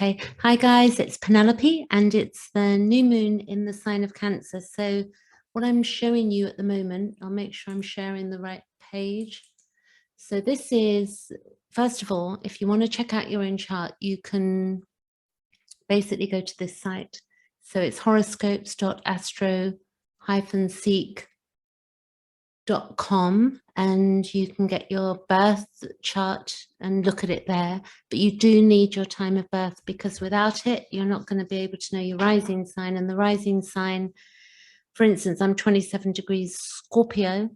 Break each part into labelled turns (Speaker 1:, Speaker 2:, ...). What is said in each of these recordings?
Speaker 1: Okay, hi guys, it's Penelope and it's the new moon in the sign of Cancer. So what I'm showing you at the moment, I'll make sure I'm sharing the right page. So this is, first of all, if you want to check out your own chart, you can basically go to this site. So it's horoscopes.astro-seek.com and you can get your birth chart and look at it there, but you do need your time of birth because without it you're not going to be able to know your rising sign. And the rising sign, for instance, I'm 27 degrees Scorpio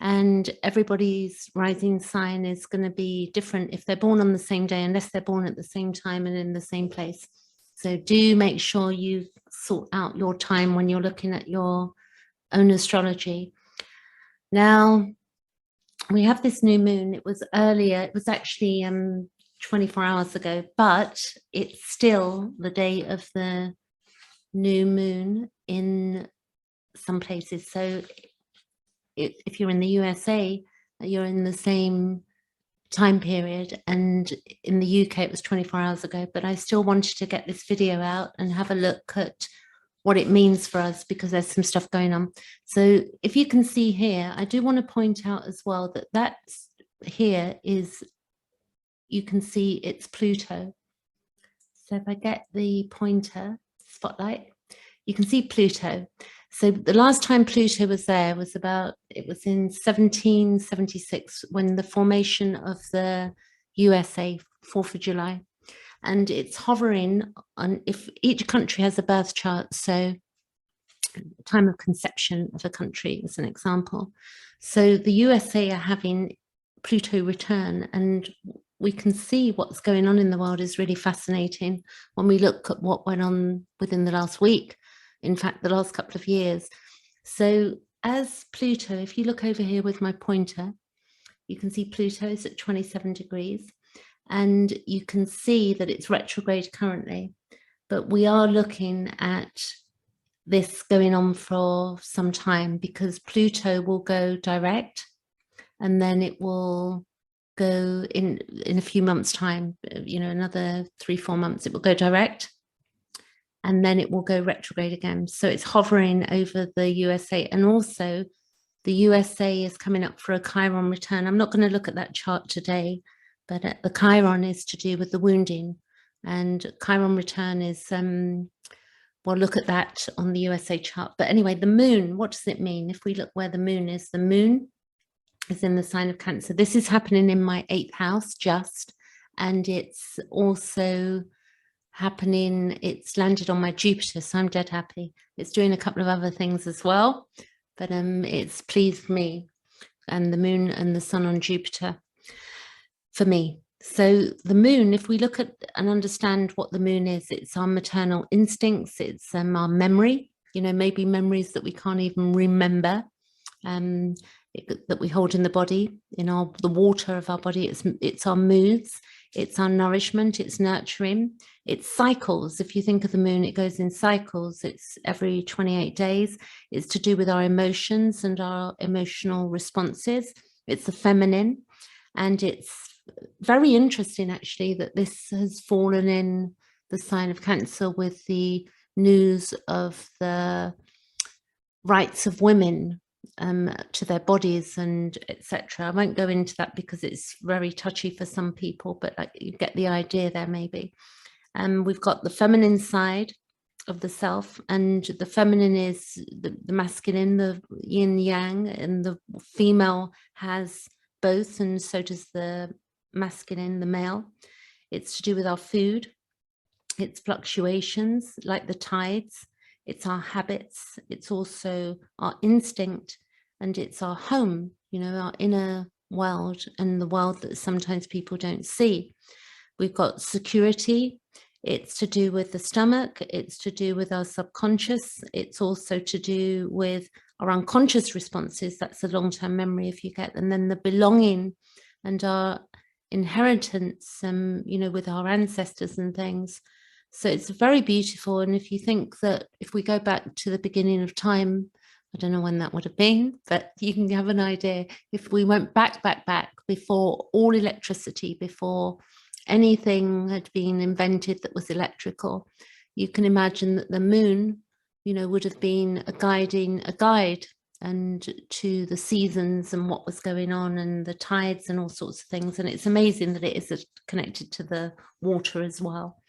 Speaker 1: and everybody's rising sign is going to be different if they're born on the same day, unless they're born at the same time and in the same place. So do make sure you sort out your time when you're looking at your own astrology. Now, we have this new moon. It was earlier, it was actually 24 hours ago, but it's still the day of the new moon in some places. So if you're in the USA, you're in the same time period, and in the UK it was 24 hours ago, but I still wanted to get this video out and have a look at what it means for us because there's some stuff going on. So if you can see here, I do want to point out as well that that's here is, you can see it's Pluto. So if I get the pointer spotlight, you can see Pluto. So the last time Pluto was there was it was in 1776 when the formation of the U.S.A, 4th of July. And it's hovering on, if each country has a birth chart, so time of conception of a country as an example. So the USA are having Pluto return, and we can see what's going on in the world is really fascinating when we look at what went on within the last week, in fact, the last couple of years. So as Pluto, if you look over here with my pointer, you can see Pluto is at 27 degrees. And you can see that it's retrograde currently, but we are looking at this going on for some time because Pluto will go direct and then it will go in a few months' time, you know, another 3-4 months, it will go direct and then it will go retrograde again. So it's hovering over the USA, and also the USA is coming up for a Chiron return. I'm not going to look at that chart today, but the Chiron is to do with the wounding, and Chiron return is, we'll look at that on the USA chart. But anyway, the moon, what does it mean? If we look where the moon is in the sign of Cancer. This is happening in my 8th house just, and it's also happening, it's landed on my Jupiter, so I'm dead happy. It's doing a couple of other things as well, but it's pleased me, and the moon and the sun on Jupiter for me. So the moon, if we look at and understand what the moon is, it's our maternal instincts, it's our memory, you know, maybe memories that we can't even remember, that we hold in the body, in the water of our body. It's our moods, it's our nourishment, it's nurturing, it's cycles. If you think of the moon, it goes in cycles. It's every 28 days. It's to do with our emotions and our emotional responses. It's the feminine, and it's very interesting actually that this has fallen in the sign of Cancer with the news of the rights of women to their bodies and etc. I won't go into that because it's very touchy for some people, but like, you get the idea there maybe. We've got the feminine side of the self, and the feminine is the masculine, the yin yang, and the female has both, and so does the masculine, the male. It's to do with our food, it's fluctuations like the tides, it's our habits, it's also our instinct, and it's our home, you know, our inner world and the world that sometimes people don't see. We've got security, it's to do with the stomach, it's to do with our subconscious, it's also to do with our unconscious responses, that's a long-term memory if you get, and then the belonging and our inheritance, you know, with our ancestors and things. So it's very beautiful. And if you think that if we go back to the beginning of time, I don't know when that would have been, but you can have an idea. If we went back before all electricity, before anything had been invented that was electrical, you can imagine that the moon, you know, would have been a guide and to the seasons and what was going on and the tides and all sorts of things. And it's amazing that it is connected to the water as well.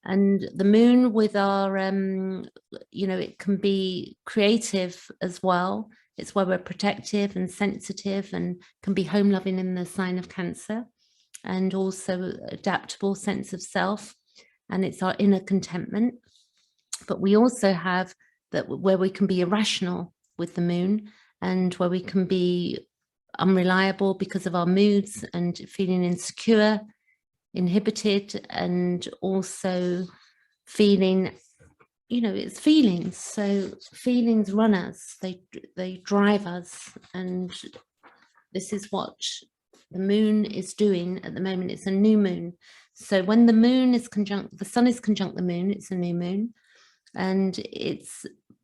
Speaker 1: And the moon with our, you know, it can be creative as well. It's where we're protective and sensitive and can be home loving in the sign of Cancer, and also adaptable sense of self. And it's our inner contentment. But we also have that where we can be irrational with the moon, and where we can be unreliable because of our moods and feeling insecure, inhibited, and also feeling, you know, it's feelings. So feelings run us, they drive us, and this is what the moon is doing at the moment. It's a new moon. So when the moon is conjunct, the sun is conjunct the moon, it's a new moon, and it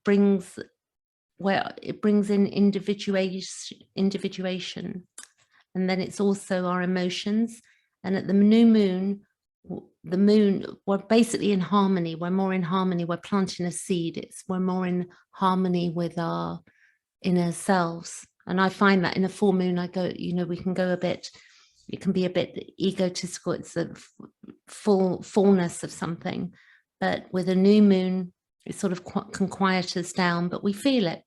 Speaker 1: brings in individuation, and then it's also our emotions. And at the new moon, we're basically in harmony. We're more in harmony. We're planting a seed. We're more in harmony with our inner selves. And I find that in a full moon, I go, you know, we can go a bit, it can be a bit egotistical. It's a fullness of something. But with a new moon, it sort of can quiet us down, but we feel it.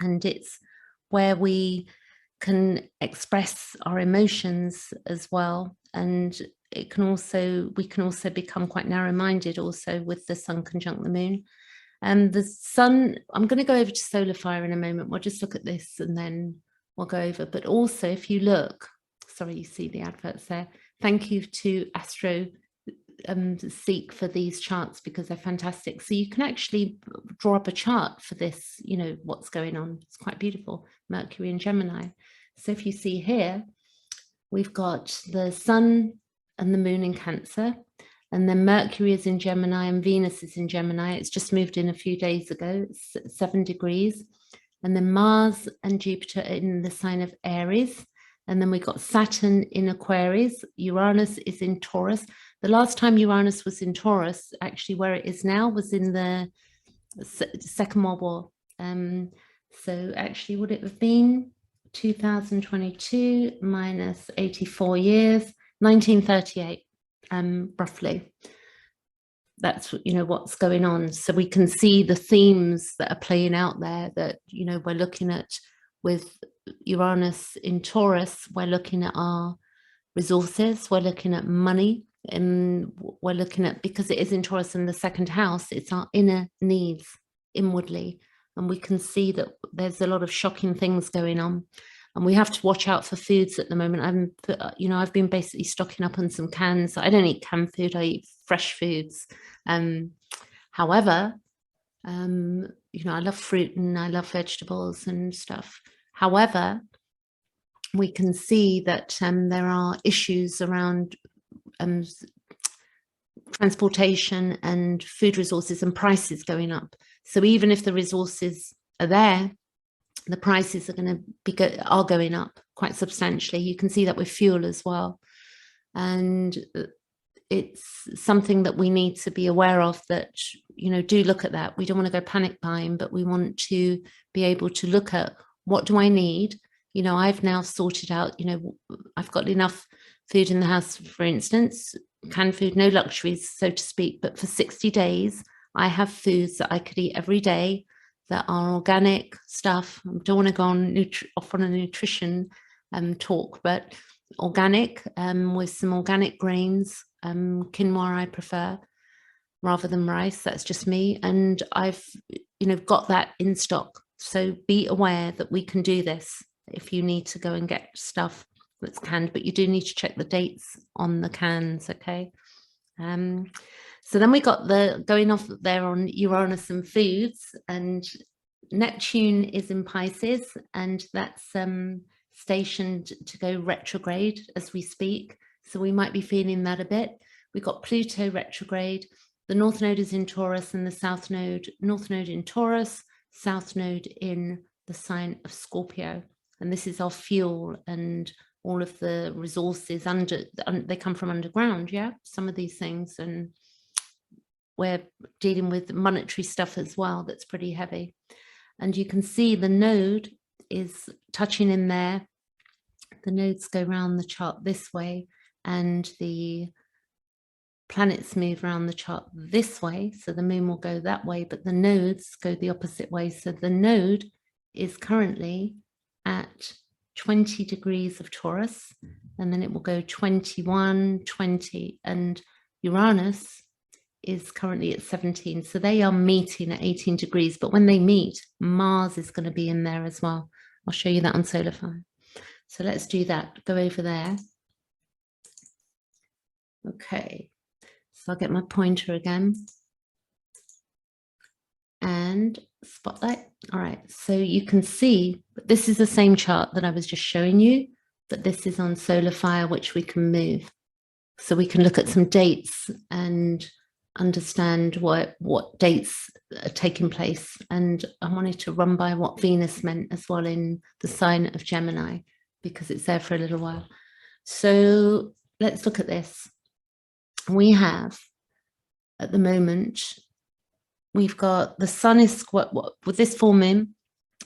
Speaker 1: And it's where we can express our emotions as well. And it can also, we can also become quite narrow-minded also with the sun conjunct the moon. And the sun, I'm going to go over to solar fire in a moment. We'll just look at this and then we'll go over. But also, if you look, sorry, you see the adverts there. Thank you to Astrology for these charts, because they're fantastic. So you can actually draw up a chart for this, you know, what's going on. It's quite beautiful. Mercury and Gemini. So if you see here, we've got the sun and the moon in Cancer, and then Mercury is in Gemini and Venus is in Gemini. It's just moved in a few days ago. It's 7 degrees. And then Mars and Jupiter in the sign of Aries. And then we've got Saturn in Aquarius. Uranus is in Taurus. The last time Uranus was in Taurus, actually where it is now, was in the Second World War. So actually, would it have been 2022 minus 84 years, 1938, roughly. That's, you know, what's going on. So we can see the themes that are playing out there that, you know, we're looking at with Uranus in Taurus. We're looking at our resources, we're looking at money, and we're looking at, because it is in Taurus in the second house, it's our inner needs inwardly. And we can see that there's a lot of shocking things going on, and we have to watch out for foods at the moment. I've been basically stocking up on some cans. I don't eat canned food, I eat fresh foods. However, you know, I love fruit and I love vegetables and stuff. However, we can see that there are issues around transportation and food resources and prices going up. So even if the resources are there, the prices are going up quite substantially. You can see that with fuel as well. And it's something that we need to be aware of, that, you know, do look at that. We don't want to go panic buying, but we want to be able to look at, what do I need? You know, I've now sorted out, you know, I've got enough food in the house, for instance, canned food, no luxuries, so to speak, but for 60 days, I have foods that I could eat every day that are organic stuff. I don't want to go on off on a nutrition talk, but organic, with some organic grains, quinoa I prefer rather than rice. That's just me. And I've, you know, got that in stock. So be aware that we can do this if you need to go and get stuff that's canned, but you do need to check the dates on the cans, okay? So then we got the going off there on Uranus and foods, and Neptune is in Pisces, and that's stationed to go retrograde as we speak. So we might be feeling that a bit. We've got Pluto retrograde. The North Node is in Taurus, and the South Node, North Node in Taurus, South Node in the sign of Scorpio. And this is our fuel and all of the resources they come from underground, yeah, some of these things, and we're dealing with monetary stuff as well that's pretty heavy. And you can see the node is touching in there. The nodes go around the chart this way, and the planets move around the chart this way, so the moon will go that way, but the nodes go the opposite way. So the node is currently at 20 degrees of Taurus, and then it will go 21, 20, and Uranus is currently at 17. So they are meeting at 18 degrees, but when they meet, Mars is going to be in there as well. I'll show you that on Solar Fire. So let's do that. Go over there. Okay. So I'll get my pointer again. And spotlight. All right. So you can see, this is the same chart that I was just showing you, but this is on Solar Fire, which we can move. So we can look at some dates and understand what dates are taking place. And I wanted to run by what Venus meant as well in the sign of Gemini, because it's there for a little while. So let's look at this. We have, at the moment, we've got the sun is with this full moon,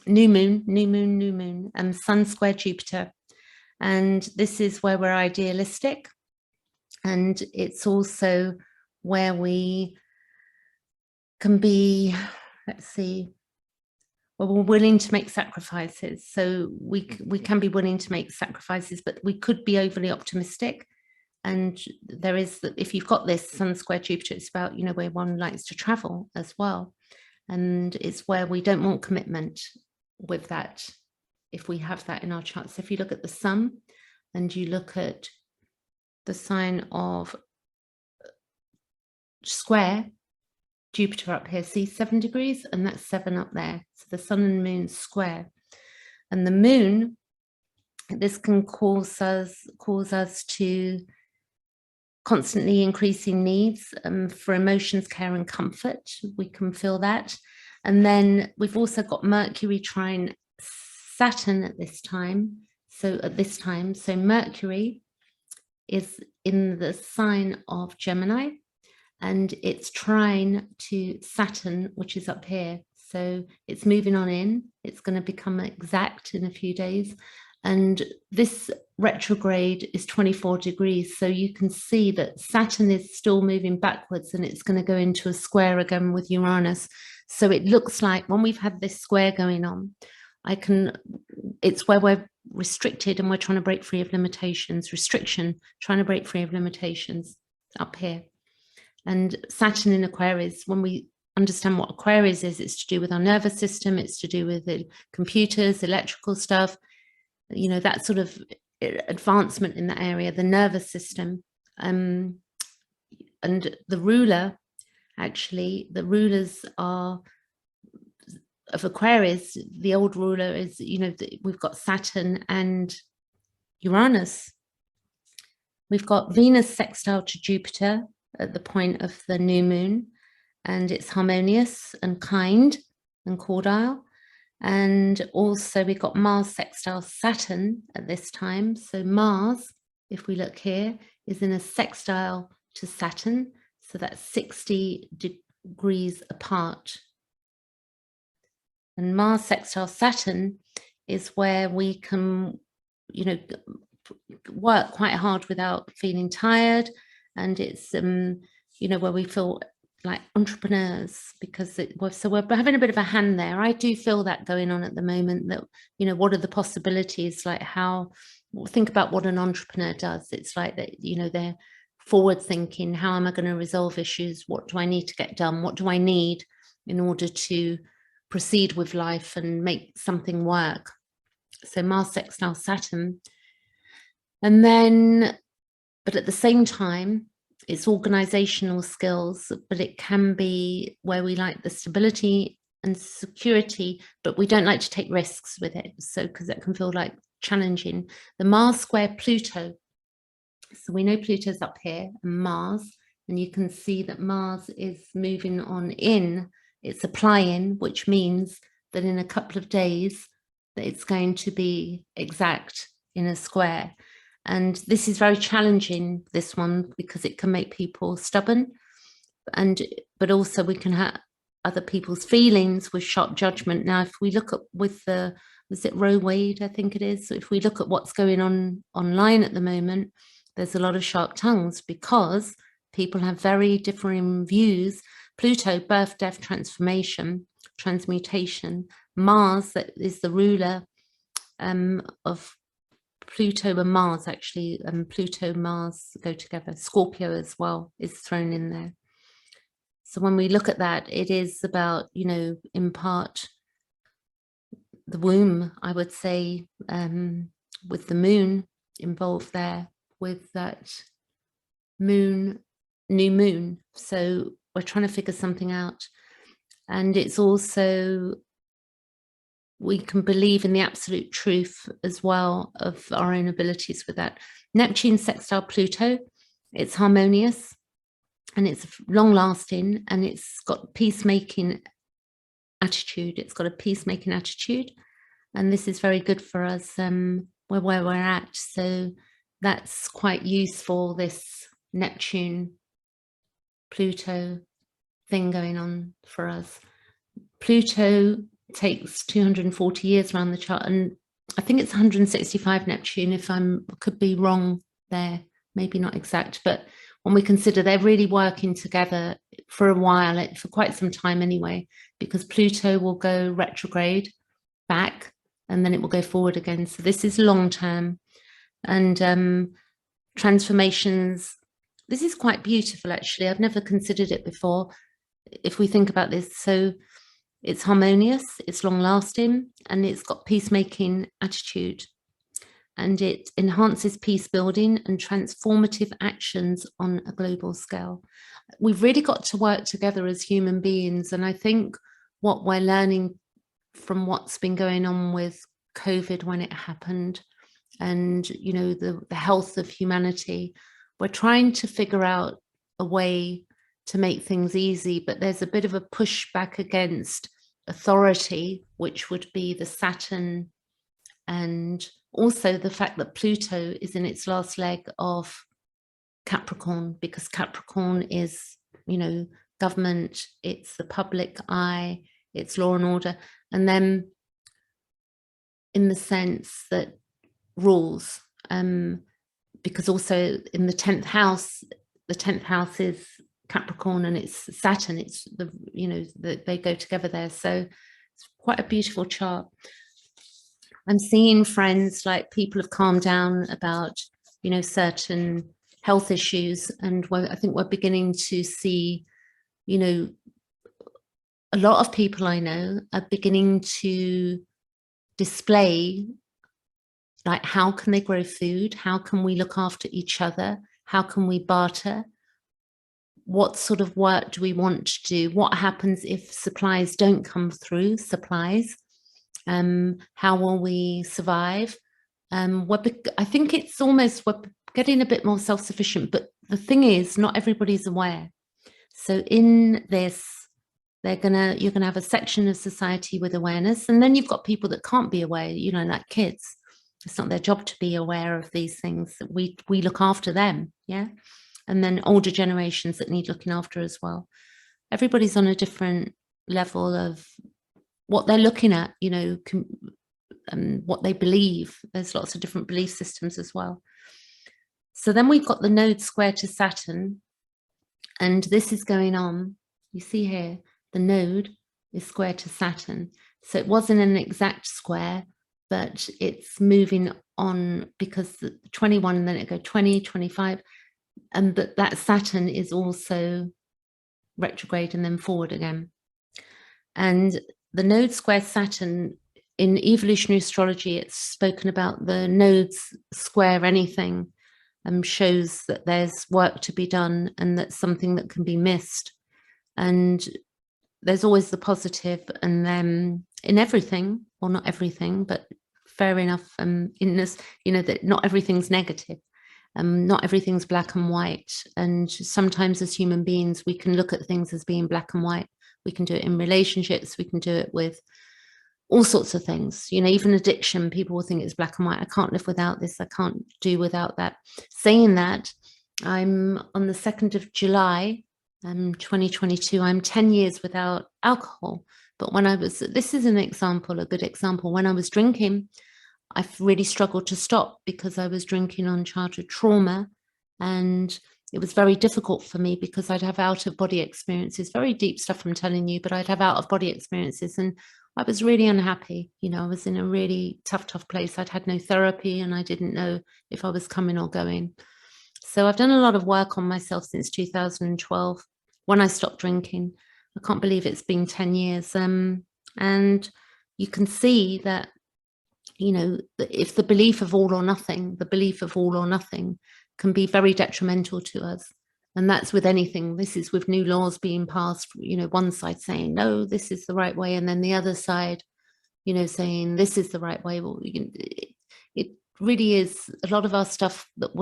Speaker 1: new moon, and sun square Jupiter. And this is where we're idealistic. And it's also where we can be, let's see, well, we're willing to make sacrifices. So we can be willing to make sacrifices, but we could be overly optimistic. And there is, if you've got this sun square Jupiter, it's about, you know, where one likes to travel as well. And it's where we don't want commitment with that, if we have that in our chart. So if you look at the sun and you look at the sign of square Jupiter up here, see 7 degrees, and that's 7 up there. So the sun and moon square. And the moon, this can cause us to constantly increasing needs for emotions, care, and comfort. We can feel that. And then we've also got Mercury trine Saturn at this time. So Mercury is in the sign of Gemini, and it's trine to Saturn, which is up here. So it's moving on in. It's going to become exact in a few days. And this retrograde is 24 degrees. So you can see that Saturn is still moving backwards, and it's going to go into a square again with Uranus. So it looks like when we've had this square going on, it's where we're restricted and we're trying to break free of limitations, trying to break free of limitations up here. And Saturn in Aquarius, when we understand what Aquarius is, it's to do with our nervous system, it's to do with the computers, electrical stuff, you know, that sort of advancement in that area, the nervous system. And the ruler, actually, the rulers are of Aquarius, the old ruler is, you know, we've got Saturn and Uranus. We've got Venus sextile to Jupiter at the point of the new moon, and it's harmonious and kind and cordial. And also we've got Mars sextile Saturn at this time. So Mars, if we look here, is in a sextile to Saturn. So that's 60 degrees apart. And Mars sextile Saturn is where we can, you know, work quite hard without feeling tired. And it's, you know, where we feel like entrepreneurs, because so we're having a bit of a hand there. I do feel that going on at the moment, that, you know, what are the possibilities, like think about what an entrepreneur does. It's like that, you know, they're forward thinking, how am I going to resolve issues? What do I need to get done? What do I need in order to proceed with life and make something work? So Mars sextile Saturn. And then, but at the same time, it's organizational skills, but it can be where we like the stability and security, but we don't like to take risks with it. So, because that can feel like challenging. The Mars square Pluto. So we know Pluto's up here and Mars, and you can see that Mars is moving on in, it's applying, which means that in a couple of days that it's going to be exact in a square. And this is very challenging, this one, because it can make people stubborn, but also we can have other people's feelings with sharp judgment. Now, if we look at with the, was it Roe Wade, I think it is. So if we look at what's going on online at the moment, there's a lot of sharp tongues because people have very differing views. Pluto, birth, death, transformation, transmutation. Mars, that is the ruler of Pluto and Mars, actually. Pluto, Mars go together. Scorpio as well is thrown in there. So when we look at that, it is about, you know, in part, the womb, I would say, with the moon involved there, with that moon, new moon. So we're trying to figure something out. And it's also, we can believe in the absolute truth as well of our own abilities with that. Neptune sextile Pluto, it's harmonious and it's long lasting and it's got peacemaking attitude. It's got a peacemaking attitude. And this is very good for us where we're at. So that's quite useful, this Neptune Pluto thing going on for us. Pluto takes 240 years around the chart, and I think it's 165 Neptune, if could be wrong there, maybe not exact, but when we consider they're really working together for a while, for quite some time anyway, because Pluto will go retrograde back and then it will go forward again. So this is long term. And transformations, this is quite beautiful actually. I've never considered it before if we think about this. So it's harmonious, it's long lasting, and it's got peacemaking attitude. And it enhances peace building and transformative actions on a global scale. We've really got to work together as human beings. And I think what we're learning from what's been going on with COVID when it happened, and you know, the health of humanity, we're trying to figure out a way to make things easy, but there's a bit of a pushback against authority, which would be the Saturn, and also the fact that Pluto is in its last leg of Capricorn, because Capricorn is, you know, government, it's the public eye, it's law and order, and then in the sense that rules, because also in the 10th house is Capricorn and it's Saturn, it's the, you know, they go together there. So it's quite a beautiful chart. I'm seeing friends, like people have calmed down about, you know, certain health issues, and I think we're beginning to see, you know, a lot of people I know are beginning to display, like, how can they grow food? How can we look after each other? How can we barter? What sort of work do we want to do? What happens if supplies don't come through, supplies? How will we survive? I think it's almost, we're getting a bit more self-sufficient, but the thing is, not everybody's aware. So in this, you're gonna have a section of society with awareness, and then you've got people that can't be aware, you know, like kids. It's not their job to be aware of these things. We look after them, yeah? And then older generations that need looking after as well. Everybody's on a different level of what they're looking at, you know, what they believe. There's lots of different belief systems as well. So then we've got the node square to Saturn, and this is going on. You see here, the node is square to Saturn. So it wasn't an exact square, but it's moving on because the 21, and then it go 20, 25, and that Saturn is also retrograde and then forward again. And the node square Saturn, in evolutionary astrology, it's spoken about the nodes square anything, shows that there's work to be done and that's something that can be missed. And there's always the positive, and then in everything, well, not everything, but fair enough, in this, you know, that not everything's negative. Not everything's black and white. And sometimes as human beings, we can look at things as being black and white. We can do it in relationships. We can do it with all sorts of things, you know, even addiction. People will think it's black and white. I can't live without this. I can't do without that. Saying that, I'm on the 2nd of July, 2022, I'm 10 years without alcohol. But when I was, this is an example, a good example. When I was drinking, I've really struggled to stop because I was drinking on childhood trauma, and it was very difficult for me because I'd have out of body experiences, very deep stuff I'm telling you, but I'd have out of body experiences, and I was really unhappy. You know, I was in a really tough place. I'd had no therapy and I didn't know if I was coming or going. So I've done a lot of work on myself since 2012 when I stopped drinking. I can't believe it's been 10 years. And you can see that, you know, if the belief of all or nothing, can be very detrimental to us. And that's with anything. This is with new laws being passed, you know, one side saying, no, this is the right way. And then the other side, you know, saying this is the right way. Well, it really is, a lot of our stuff that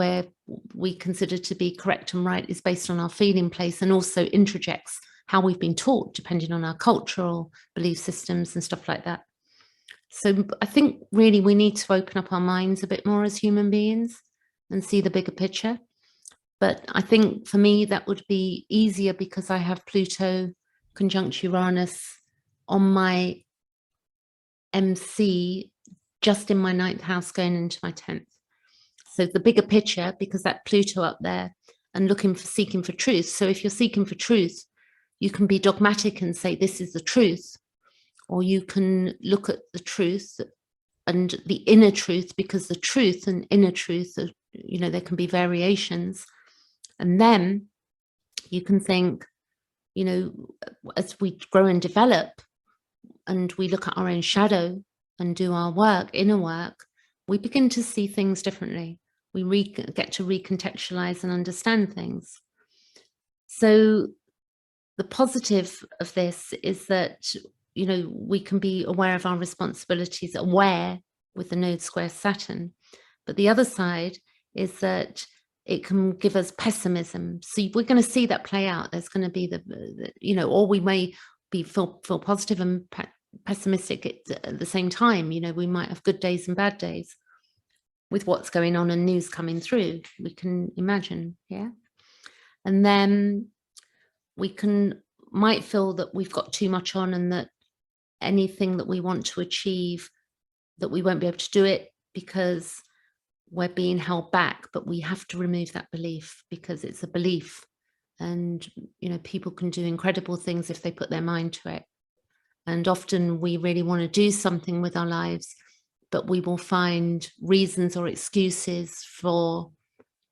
Speaker 1: we consider to be correct and right is based on our feeling place, and also interjects how we've been taught, depending on our cultural belief systems and stuff like that. So I think really we need to open up our minds a bit more as human beings and see the bigger picture. But I think for me that would be easier because I have Pluto conjunct Uranus on my MC, just in my 9th house going into my 10th. So the bigger picture, because that Pluto up there, and seeking for truth. So if you're seeking for truth, you can be dogmatic and say this is the truth, or you can look at the truth and the inner truth, because the truth and inner truth are, you know, there can be variations. And then you can think, you know, as we grow and develop and we look at our own shadow and do our work, inner work, we begin to see things differently. We get to recontextualize and understand things. So the positive of this is that, you know, we can be aware of our responsibilities, aware with the node square Saturn. But the other side is that it can give us pessimism. So we're going to see that play out. There's going to be the you know, or we may feel positive and pessimistic at the same time. You know, we might have good days and bad days with what's going on and news coming through. We can imagine, yeah. And then we might feel that we've got too much on, and that anything that we want to achieve, that we won't be able to do it because we're being held back. But we have to remove that belief, because it's a belief, and you know, people can do incredible things if they put their mind to it. And often we really want to do something with our lives, but we will find reasons or excuses for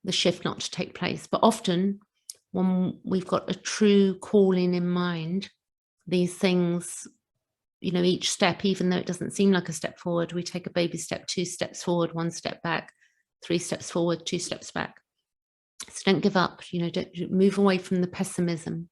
Speaker 1: the shift not to take place. But often when we've got a true calling in mind, these things, you know, each step, even though it doesn't seem like a step forward, we take a baby step, 2 steps forward, 1 step back, 3 steps forward, 2 steps back. So don't give up, you know, don't move away from the pessimism,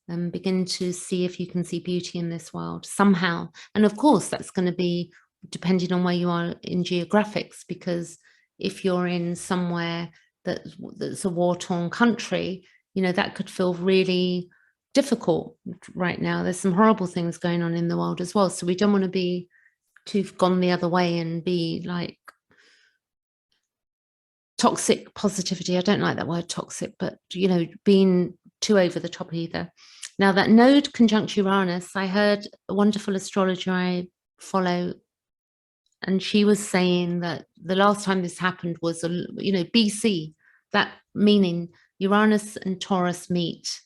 Speaker 1: and begin to see if you can see beauty in this world somehow. And of course, that's going to be depending on where you are in geographics, because if you're in somewhere that's a war-torn country, you know, that could feel really difficult right now. There's some horrible things going on in the world as well. So we don't want to be too gone the other way and be like toxic positivity. I don't like that word toxic, but, you know, being too over the top either. Now that node conjunct Uranus, I heard a wonderful astrologer I follow, and she was saying that the last time this happened was, you know, BC, that meaning Uranus and Taurus meet.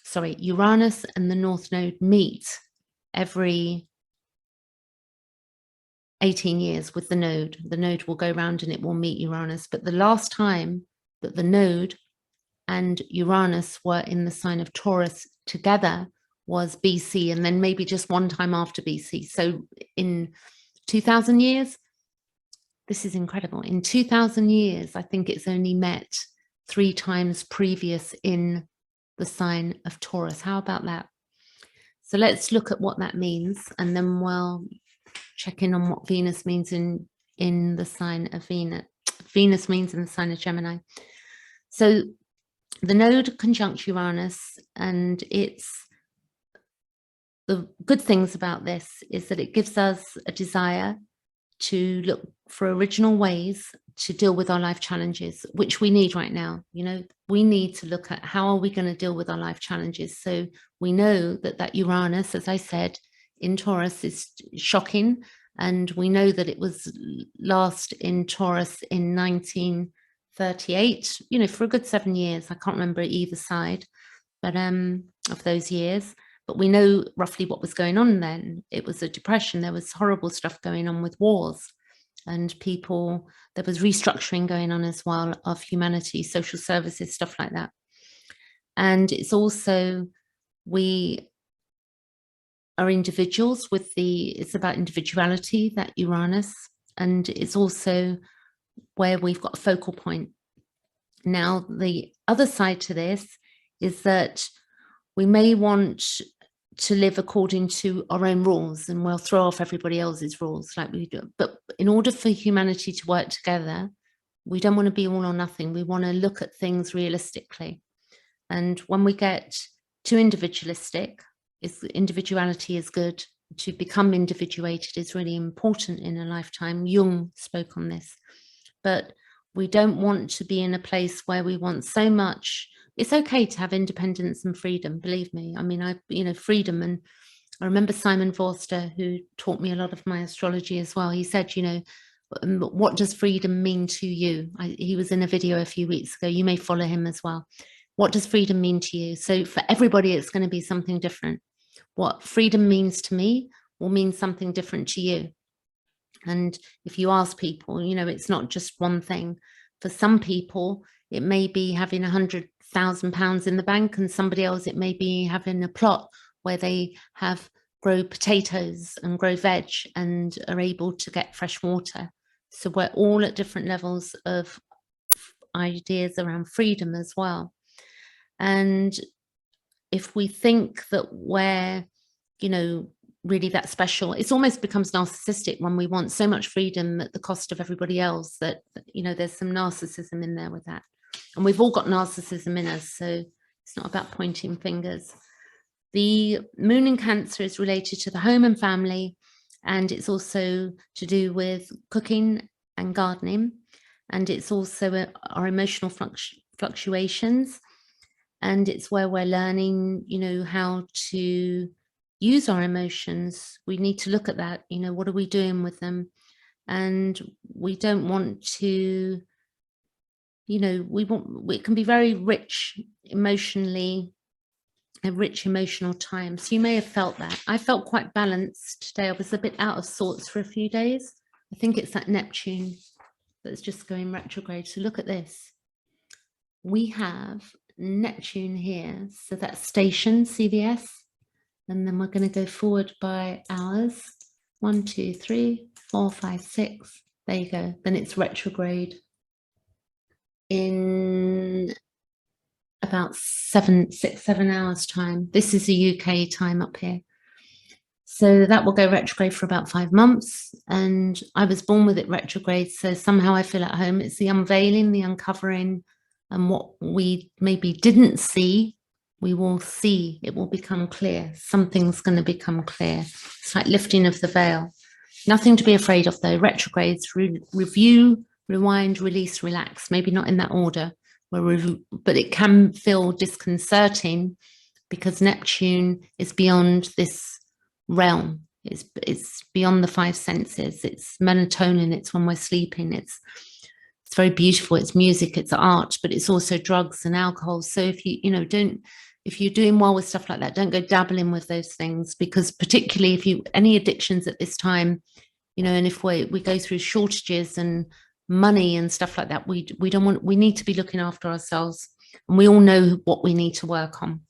Speaker 1: Sorry, Uranus and the North Node meet every 18 years with the node. The node will go round and it will meet Uranus. But the last time that the node and Uranus were in the sign of Taurus together was BC, and then maybe just one time after BC. So in 2000 years, this is incredible. In 2000 years, I think it's only met 3 times previous in the sign of Taurus. How about that? So let's look at what that means, and then we'll check in on what Venus means in the sign of Venus. Venus means in the sign of Gemini. So the node conjunct Uranus, and it's the good things about this is that it gives us a desire to look for original ways to deal with our life challenges, which we need right now. You know, we need to look at how are we going to deal with our life challenges. So we know that that Uranus, as I said, in Taurus is shocking. And we know that it was last in Taurus in 1938, you know, for a good 7 years. I can't remember either side, but of those years. But we know roughly what was going on then. It was a depression. There was horrible stuff going on with wars and people, there was restructuring going on as well of humanity, social services, stuff like that. And it's also, we are individuals with it's about individuality, that Uranus, and it's also where we've got a focal point. Now, the other side to this is that we may want to live according to our own rules, and we'll throw off everybody else's rules like we do. But in order for humanity to work together, we don't want to be all or nothing. We want to look at things realistically. And when we get too individualistic, individuality is good. To become individuated is really important in a lifetime. Jung spoke on this. But we don't want to be in a place where we want so much. It's okay to have independence and freedom, believe me. I mean, freedom. And I remember Simon Forster, who taught me a lot of my astrology as well. He said, you know, what does freedom mean to you? He was in a video a few weeks ago. You may follow him as well. What does freedom mean to you? So for everybody, it's going to be something different. What freedom means to me will mean something different to you. And if you ask people, you know, it's not just one thing. For some people, it may be having £100,000 in the bank, and somebody else, it may be having a plot where they grow potatoes and grow veg and are able to get fresh water. So we're all at different levels of ideas around freedom as well. And if we think that we're, you know, really that special, it almost becomes narcissistic when we want so much freedom at the cost of everybody else, that, you know, there's some narcissism in there with that. And we've all got narcissism in us, so it's not about pointing fingers. The moon in Cancer is related to the home and family, and it's also to do with cooking and gardening, and it's also our emotional fluctuations, and it's where we're learning, you know, how to use our emotions. We need to look at that, you know, what are we doing with them? And we don't want to, you know, it can be very rich emotionally, a rich emotional time. So you may have felt that. I felt quite balanced today. I was a bit out of sorts for a few days. I think it's that Neptune that's just going retrograde. So look at this. We have Neptune here. So that's station, CVS. And then we're going to go forward by hours. 1, 2, 3, 4, 5, 6. There you go. Then it's retrograde in about 7 hours time. This is the UK time up here. So that will go retrograde for about 5 months. And I was born with it retrograde. So somehow I feel at home. It's the unveiling, the uncovering, and what we maybe didn't see, we will see. It will become clear. Something's going to become clear. It's like lifting of the veil. Nothing to be afraid of though. Retrogrades, review, rewind, release, relax. Maybe not in that order, but it can feel disconcerting because Neptune is beyond this realm. It's beyond the 5 senses. It's melatonin. It's when we're sleeping. It's very beautiful. It's music, it's art, but it's also drugs and alcohol. So if if you're doing well with stuff like that, don't go dabbling with those things, because particularly if any addictions at this time, you know, and if we go through shortages and money and stuff like that, we need to be looking after ourselves, and we all know what we need to work on.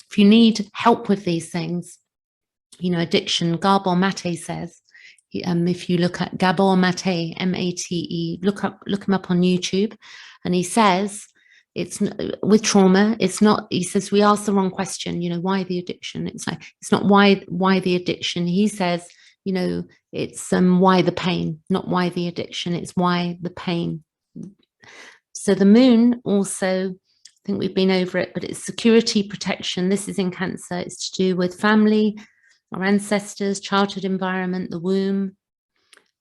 Speaker 1: If you need help with these things, you know, addiction, Gabor Mate says, if you look at Gabor Mate, M-A-T-E, look him up on YouTube, and he says it's with trauma. It's not. He says we ask the wrong question. You know, why the addiction? It's like it's not why the addiction. He says, you know, it's why the pain, not why the addiction. It's why the pain. So the moon also, I think we've been over it, but it's security, protection. This is in Cancer. It's to do with family our ancestors, childhood environment, the womb.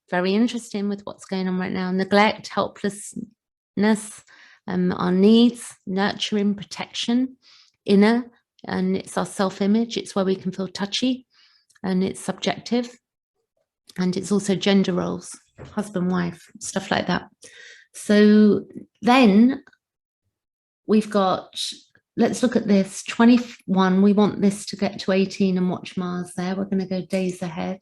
Speaker 1: Very interesting with what's going on right now. Neglect, helplessness, our needs, nurturing, protection, inner, and it's our self-image. It's where we can feel touchy, and it's subjective. And it's also gender roles, husband, wife, stuff like that. So then we've got, let's look at this, 21, we want this to get to 18 and watch Mars there. We're going to go days ahead.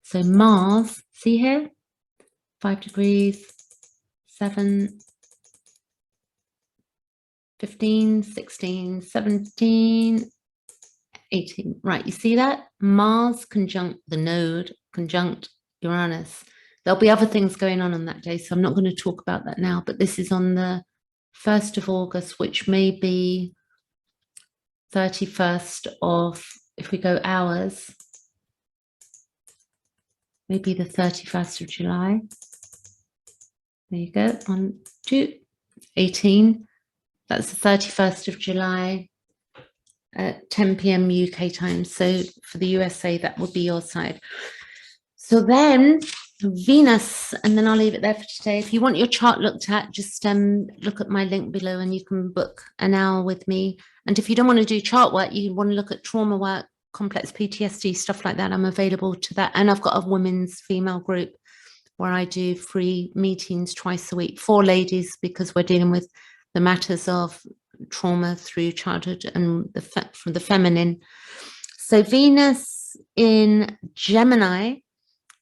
Speaker 1: So Mars, see here, 5 degrees, 7, 15, 16, 17, 18. Right, you see that? Mars conjunct the node, conjunct Uranus. There'll be other things going on that day, so I'm not going to talk about that now, but this is on the 1st of August, which may be 31st of, if we go hours, maybe the 31st of July. There you go, 1, 2, 18. That's the 31st of July at 10 p.m. UK time. So for the USA, that would be your side. So then Venus, and then I'll leave it there for today. If you want your chart looked at, just look at my link below and you can book an hour with me. And if you don't want to do chart work, you want to look at trauma work, complex PTSD, stuff like that, I'm available to that. And I've got a women's female group where I do free meetings twice a week for ladies, because we're dealing with the matters of trauma through childhood and from the feminine. So Venus in Gemini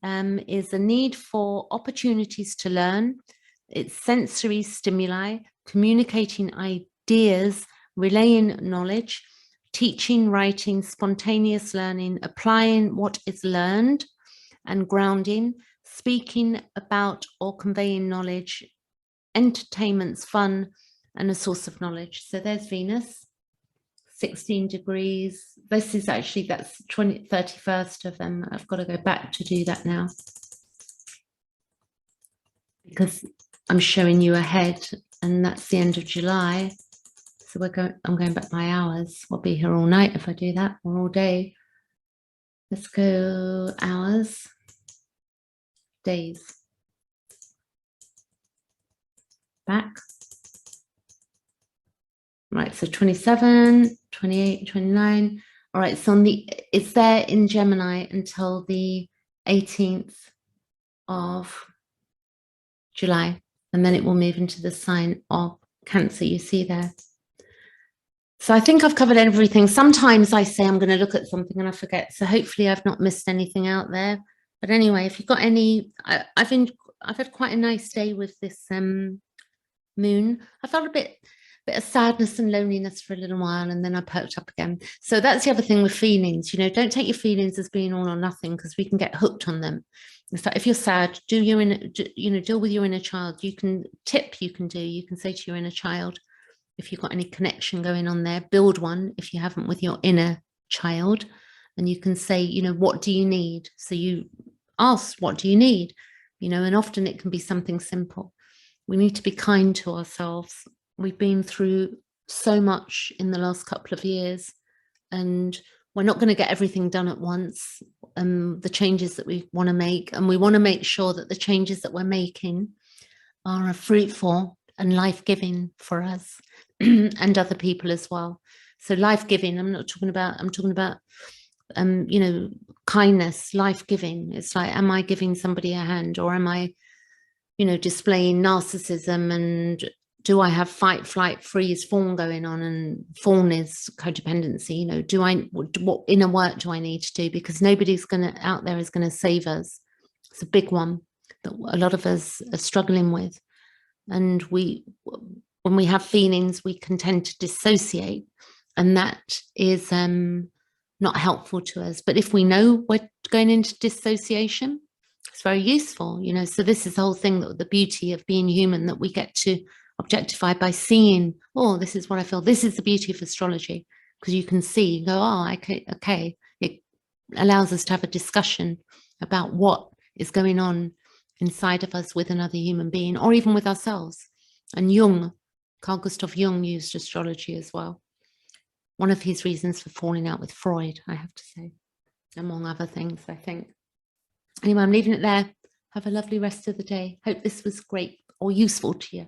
Speaker 1: is a need for opportunities to learn. It's sensory stimuli, communicating ideas, relaying knowledge, teaching, writing, spontaneous learning, applying what is learned, and grounding, speaking about or conveying knowledge, entertainment's fun, and a source of knowledge. So there's Venus, 16 degrees. This is actually, that's 31st of them. I've got to go back to do that now, because I'm showing you ahead, and that's the end of July. So I'm going back by hours. I'll be here all night if I do that, or all day. Let's go hours, days. Back. Right, so 27, 28, 29. All right, so it's there in Gemini until the 18th of July, and then it will move into the sign of Cancer, you see there. So I think I've covered everything. Sometimes I say I'm going to look at something and I forget, so hopefully I've not missed anything out there. But anyway, if you've got any, I've had quite a nice day with this moon. I felt a bit of sadness and loneliness for a little while, and then I perked up again. So that's the other thing with feelings, you know, don't take your feelings as being all or nothing, because we can get hooked on them. In fact, if you're sad, deal with your inner child. You can say to your inner child, if you've got any connection going on there, build one if you haven't with your inner child, and you can say, you know, what do you need? So you ask, what do you need? You know, and often it can be something simple. We need to be kind to ourselves. We've been through so much in the last couple of years, and we're not going to get everything done at once. The changes that we want to make, and we want to make sure that the changes that we're making are fruitful and life-giving for us and other people as well. So life-giving, I'm talking about you know, kindness, life-giving. It's like, am I giving somebody a hand, or am I, you know, displaying narcissism, and do I have fight, flight, freeze, fawn going on? And fawn is codependency. You know, what inner work do I need to do? Because nobody's out there is going to save us. It's a big one that a lot of us are struggling with. And when we have feelings, we can tend to dissociate, and that is not helpful to us. But if we know we're going into dissociation, it's very useful, you know. So this is the whole thing, that the beauty of being human, that we get to objectify by seeing, oh, this is what I feel. This is the beauty of astrology, because you can see, go, oh, okay. It allows us to have a discussion about what is going on inside of us with another human being, or even with ourselves. And Carl Gustav Jung used astrology as well. one of his reasons for falling out with Freud, I have to say, among other things, I think. Anyway, I'm leaving it there. Have a lovely rest of the day. Hope this was great or useful to you.